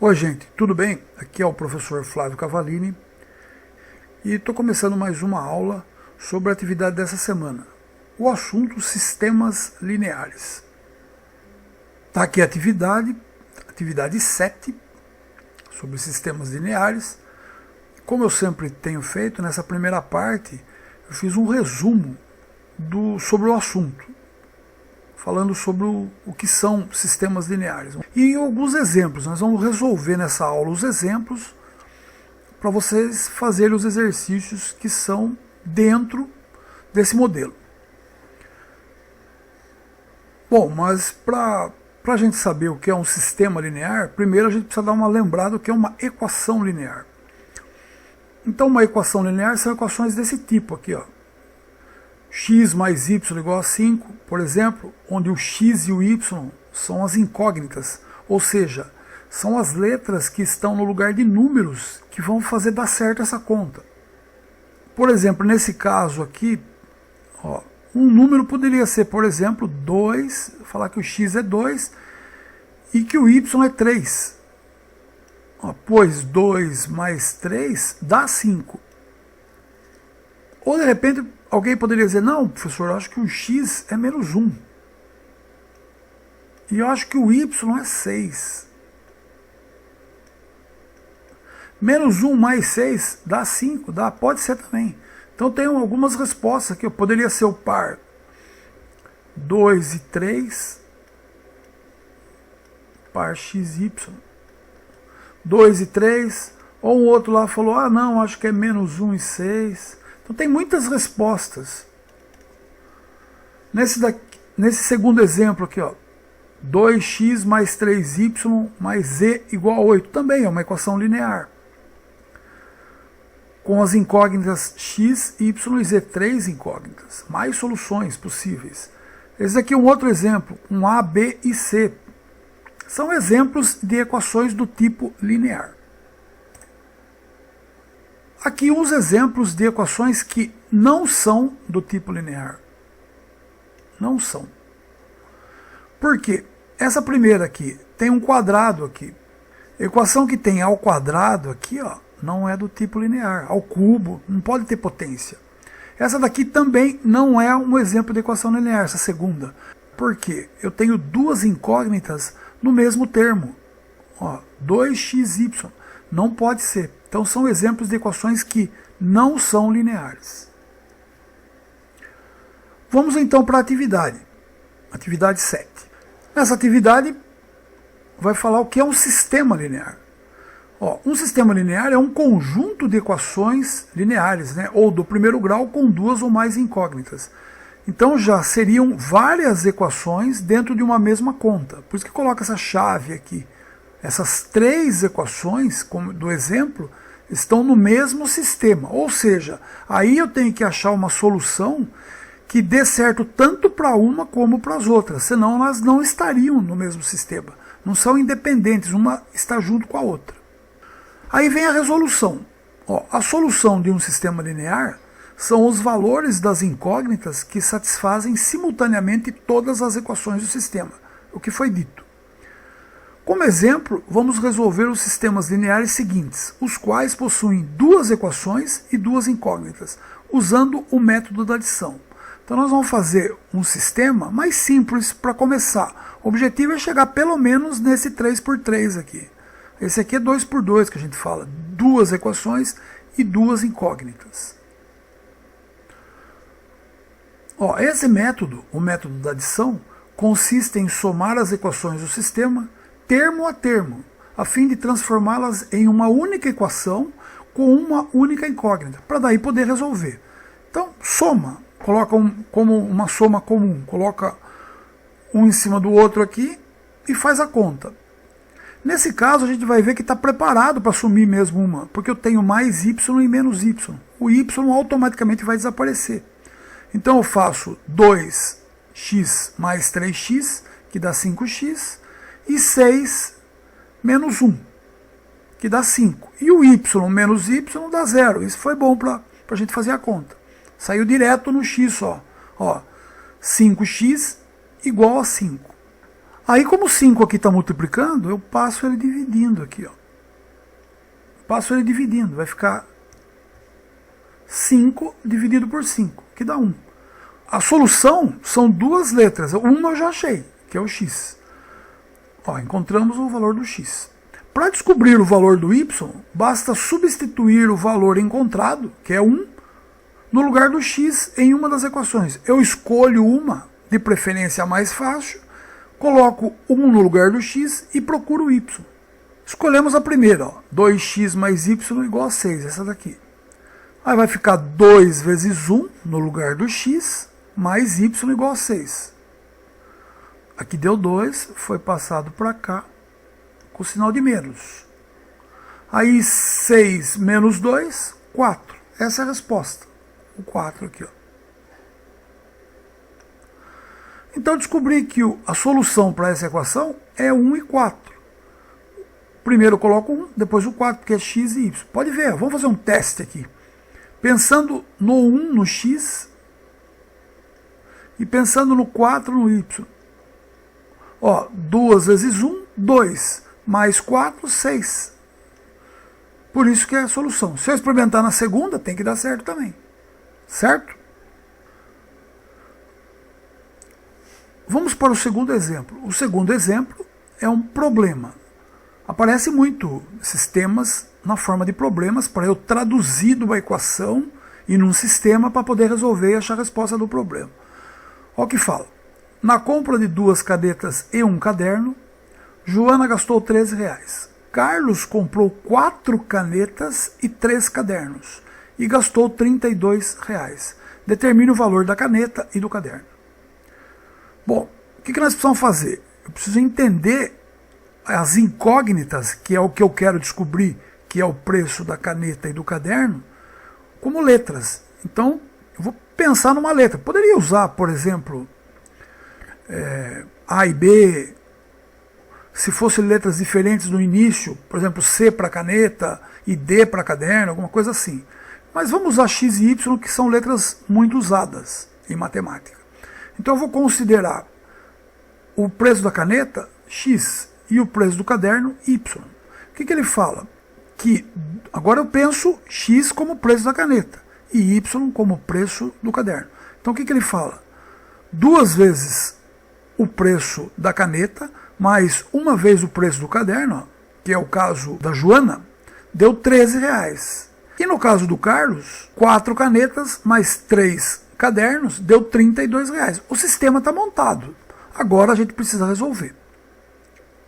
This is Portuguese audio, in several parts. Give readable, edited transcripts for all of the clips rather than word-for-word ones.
Oi gente, tudo bem? Aqui é o professor Flávio Cavalini e estou começando mais uma aula sobre a atividade dessa semana. O assunto sistemas lineares. Está aqui a atividade 7, sobre sistemas lineares. Como eu sempre tenho feito, nessa primeira parte eu fiz um resumo sobre o assunto, falando sobre o que são sistemas lineares. E alguns exemplos, nós vamos resolver nessa aula os exemplos para vocês fazerem os exercícios que são dentro desse modelo. Bom, mas para a gente saber o que é um sistema linear, primeiro a gente precisa dar uma lembrada do que é uma equação linear. Então uma equação linear são equações desse tipo aqui, ó. X mais y igual a 5, por exemplo, onde o x e o y são as incógnitas, ou seja, são as letras que estão no lugar de números que vão fazer dar certo essa conta. Por exemplo, nesse caso aqui, ó, um número poderia ser, por exemplo, 2, falar que o x é 2 e que o y é 3. Ó, pois 2 mais 3 dá 5. Ou de repente alguém poderia dizer, não, professor, eu acho que o x é menos 1. E eu acho que o y é 6. Menos 1 mais 6 dá 5, pode ser também. Então tem algumas respostas aqui. Poderia ser o par 2 e 3, par xy, 2 e 3, ou um outro lá falou, ah não, acho que é menos 1 e 6. Então tem muitas respostas. Nesse segundo exemplo aqui, ó, 2x mais 3y mais z igual a 8, também é uma equação linear, com as incógnitas x, y e z, 3 incógnitas, mais soluções possíveis. Esse aqui é um outro exemplo, um a, b e c. São exemplos de equações do tipo linear. Aqui uns exemplos de equações que não são do tipo linear. Não são. Por quê? Essa primeira aqui tem um quadrado aqui. Equação que tem ao quadrado aqui, ó, não é do tipo linear. Ao cubo, não pode ter potência. Essa daqui também não é um exemplo de equação linear, essa segunda. Por quê? Eu tenho duas incógnitas no mesmo termo. Ó, 2xy. Não pode ser. Então são exemplos de equações que não são lineares. Vamos então para a atividade. Atividade 7. Nessa atividade vai falar o que é um sistema linear. Ó, um sistema linear é um conjunto de equações lineares, né, ou do primeiro grau com duas ou mais incógnitas. Então já seriam várias equações dentro de uma mesma conta. Por isso que coloca essa chave aqui. Essas três equações, como do exemplo, estão no mesmo sistema. Ou seja, aí eu tenho que achar uma solução que dê certo tanto para uma como para as outras. Senão elas não estariam no mesmo sistema. Não são independentes, uma está junto com a outra. Aí vem a resolução. Ó, a solução de um sistema linear são os valores das incógnitas que satisfazem simultaneamente todas as equações do sistema. O que foi dito. Como exemplo, vamos resolver os sistemas lineares seguintes, os quais possuem duas equações e duas incógnitas, usando o método da adição. Então nós vamos fazer um sistema mais simples para começar. O objetivo é chegar pelo menos nesse 3×3 aqui. Esse aqui é 2×2 que a gente fala, duas equações e duas incógnitas. Ó, esse método, o método da adição, consiste em somar as equações do sistema termo a termo, a fim de transformá-las em uma única equação com uma única incógnita, para daí poder resolver. Então, soma, coloca como uma soma comum, coloca um em cima do outro aqui e faz a conta. Nesse caso, a gente vai ver que está preparado para assumir mesmo uma, porque eu tenho mais y e menos y. O y automaticamente vai desaparecer. Então eu faço 2x mais 3x, que dá 5x, e 6 menos 1, que dá 5. E o y menos y dá 0. Isso foi bom para a gente fazer a conta. Saiu direto no x só. Ó, 5x igual a 5. Aí, como o 5 aqui está multiplicando, eu passo ele dividindo aqui, ó. Passo ele dividindo, vai ficar 5 dividido por 5, que dá 1. A solução são duas letras, uma eu já achei, que é o x. Ó, encontramos o valor do x. Para descobrir o valor do y, basta substituir o valor encontrado, que é 1, no lugar do x em uma das equações. Eu escolho uma, de preferência a mais fácil, coloco 1 no lugar do x e procuro o y. Escolhemos a primeira, ó, 2x mais y igual a 6, essa daqui. Aí vai ficar 2 vezes 1 no lugar do x, mais y igual a 6. Aqui deu 2, foi passado para cá, com o sinal de menos. Aí 6 menos 2, 4. Essa é a resposta. O 4 aqui, ó. Então eu descobri que a solução para essa equação é 1 e 4. Primeiro eu coloco 1, depois o 4, porque é x e y. Pode ver, vamos fazer um teste aqui. Pensando no 1 no x e pensando no 4 no y. Ó, 2 vezes 1, 2. Mais 4, 6. Por isso que é a solução. Se eu experimentar na segunda, tem que dar certo também. Certo? Vamos para o segundo exemplo. O segundo exemplo é um problema. Aparece muito sistemas na forma de problemas para eu traduzir de uma equação e num sistema para poder resolver e achar a resposta do problema. Olha o que fala. Na compra de 2 canetas e um caderno, Joana gastou R$13. Carlos comprou 4 canetas e 3 cadernos e gastou R$32. Determine o valor da caneta e do caderno. Bom, o que nós precisamos fazer? Eu preciso entender as incógnitas, que é o que eu quero descobrir, que é o preço da caneta e do caderno, como letras. Então, eu vou pensar numa letra. Poderia usar, por exemplo, A e B, se fossem letras diferentes no início, por exemplo, C para caneta e D para caderno, alguma coisa assim. Mas vamos usar X e Y, que são letras muito usadas em matemática. Então eu vou considerar o preço da caneta, X, e o preço do caderno, Y. O que ele fala? Que agora eu penso X como preço da caneta e Y como preço do caderno. Então o que ele fala? 2 vezes o preço da caneta mais 1 vez o preço do caderno, que é o caso da Joana, deu R$13. E no caso do Carlos, 4 canetas mais 3 cadernos deu R$32. O sistema está montado. Agora a gente precisa resolver.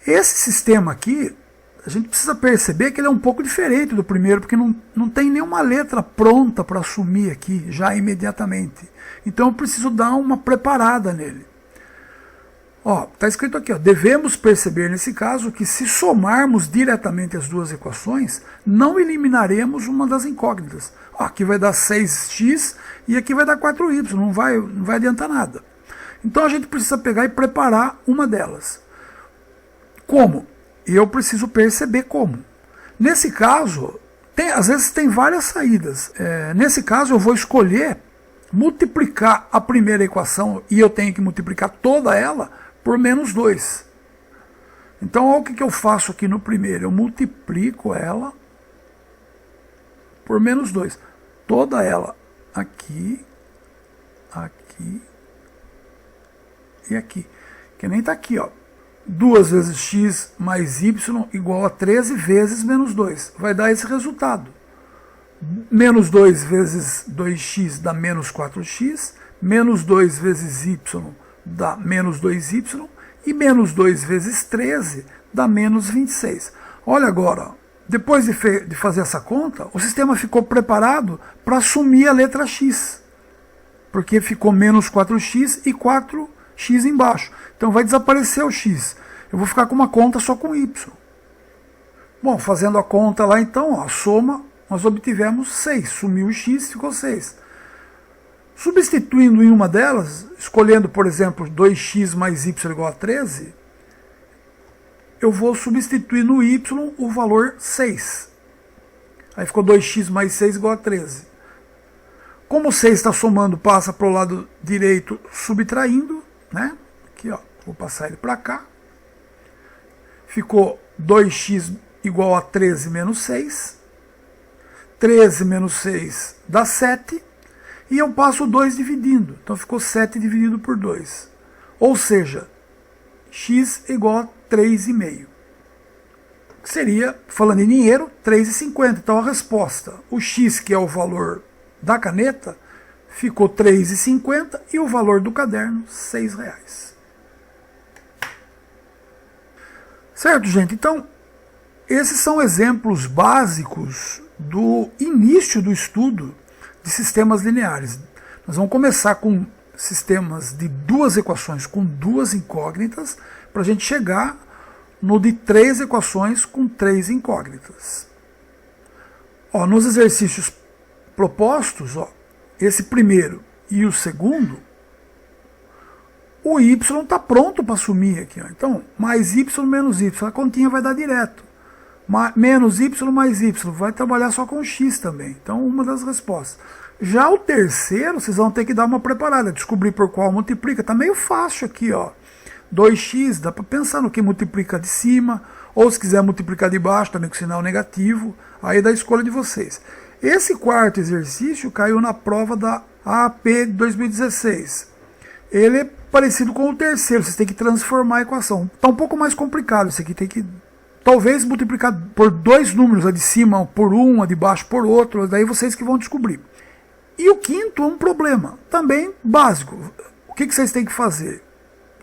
Esse sistema aqui, a gente precisa perceber que ele é um pouco diferente do primeiro, porque não tem nenhuma letra pronta para assumir aqui, já imediatamente. Então eu preciso dar uma preparada nele. Ó, está escrito aqui, ó, devemos perceber nesse caso que se somarmos diretamente as duas equações, não eliminaremos uma das incógnitas. Ó, aqui vai dar 6x e aqui vai dar 4y, não vai adiantar nada. Então a gente precisa pegar e preparar uma delas. Como? E eu preciso perceber como. Nesse caso, às vezes tem várias saídas. Nesse caso eu vou escolher multiplicar a primeira equação e eu tenho que multiplicar toda ela por menos 2. Então olha o que eu faço aqui no primeiro. Eu multiplico ela por menos 2. Toda ela aqui, aqui e aqui. Que nem está aqui, ó. 2 vezes x mais y igual a 13 vezes menos 2. Vai dar esse resultado. Menos 2 vezes 2x dá menos 4x. Menos 2 vezes y dá menos 2y. E menos 2 vezes 13 dá menos 26. Olha agora, depois de fazer essa conta, o sistema ficou preparado para assumir a letra x. Porque ficou menos 4x e 4x embaixo. Então vai desaparecer o x. Eu vou ficar com uma conta só com y. Bom, fazendo a conta lá então, ó, a soma, nós obtivemos 6. Sumiu o x, ficou 6. Substituindo em uma delas, escolhendo, por exemplo, 2x mais y igual a 13, eu vou substituir no y o valor 6. Aí ficou 2x mais 6 igual a 13. Como o 6 está somando, passa para o lado direito subtraindo, né? Aqui, ó, vou passar ele para cá. ficou 2x igual a 13 menos 6. 13 menos 6 dá 7. E eu passo o 2 dividindo. Então ficou 7 dividido por 2. Ou seja, x igual a 3,5. Que seria, falando em dinheiro, 3,50. Então a resposta, o x, que é o valor da caneta, ficou 3,50 e o valor do caderno, R$6. Certo, gente? Então, esses são exemplos básicos do início do estudo de sistemas lineares. Nós vamos começar com sistemas de duas equações com duas incógnitas, para a gente chegar no de 3 equações com 3 incógnitas. Ó, nos exercícios propostos, ó, esse primeiro e o segundo, o y está pronto para assumir aqui. Ó. Então, mais y menos y, a continha vai dar direto. Menos y mais y, vai trabalhar só com x também. Então, uma das respostas. Já o terceiro, vocês vão ter que dar uma preparada, descobrir por qual multiplica. Está meio fácil aqui, ó. 2x, dá para pensar no que multiplica de cima, ou se quiser multiplicar de baixo, também com sinal negativo, aí é da escolha de vocês. Esse quarto exercício caiu na prova da AP de 2016. Ele é parecido com o terceiro, vocês têm que transformar a equação. Está um pouco mais complicado, isso aqui tem que talvez multiplicar por dois números, a de cima por um, a de baixo por outro, daí vocês que vão descobrir. E o quinto é um problema, também básico. O que vocês têm que fazer?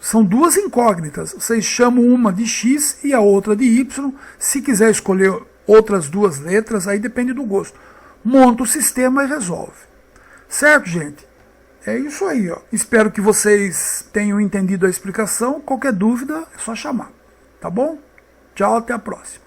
São duas incógnitas, vocês chamam uma de x e a outra de y, se quiser escolher outras duas letras, aí depende do gosto. Monta o sistema e resolve. Certo, gente? É isso aí, ó. Espero que vocês tenham entendido a explicação. Qualquer dúvida é só chamar. Tá bom? Tchau, até a próxima.